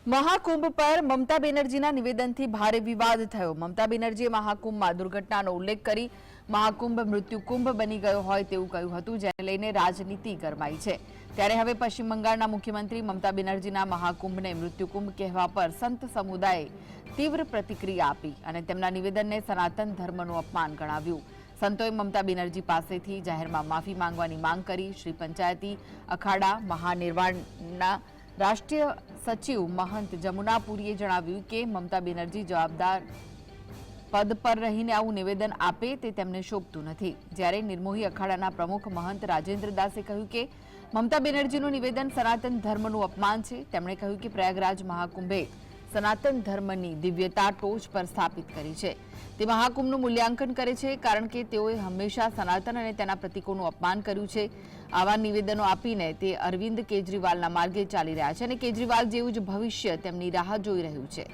મહાકુંભ પર મમતા બેનર્જીના નિવેદનથી ભારે વિવાદ થયો। મમતા બેનર્જીએ મહાકુંભમાં દુર્ઘટનાનો ઉલ્લેખ કરી મહાકુંભ મૃત્યુકુંભ બની ગયો હોય તેવું કહ્યું હતું, જેને લઈને રાજનીતિ ગરમાઈ છે। ત્યારે હવે પશ્ચિમ બંગાળના મુખ્યમંત્રી મમતા બેનર્જીના મહાકુંભને મૃત્યુકુંભ કહેવા પર સંત સમુદાયે તીવ્ર પ્રતિક્રિયા આપી અને તેમના નિવેદનને સનાતન ધર્મનું અપમાન ગણાવ્યું। સંતોએ મમતા બેનર્જી પાસેથી જાહેરમાં માફી માંગવાની માંગ કરી। શ્રી પંચાયતી અખાડા મહાનિર્વાણના રાષ્ટ્રીય સચિવ મહંત જમુનાપુરીએ જણાવ્યું કે મમતા બેનર્જી જવાબદાર પદ પર રહીને આવું નિવેદન આપે તે તેમને શોભતું નથી। જ્યારે નિર્મોહી અખાડાના પ્રમુખ મહંત રાજેન્દ્ર દાસે કહ્યું કે મમતા બેનર્જીનું નિવેદન સનાતન ધર્મનું અપમાન છે। તેમણે કહ્યું કે પ્રયાગરાજ મહાકુંભે સનાતન ધર્મની દિવ્યતા ટોચ પર સ્થાપિત કરી છે। તે મહાકુંભનું મૂલ્યાંકન કરે છે કારણ કે તેઓએ હંમેશા સનાતન અને તેના પ્રતીકોનું અપમાન કર્યું છે। આવા નિવેદનો આપીને તે અરવિંદ કેજરીવાલના માર્ગે ચાલી રહ્યા છે અને કેજરીવાલ જેવું જ ભવિષ્ય તેમની રાહ જોઈ રહ્યું છે।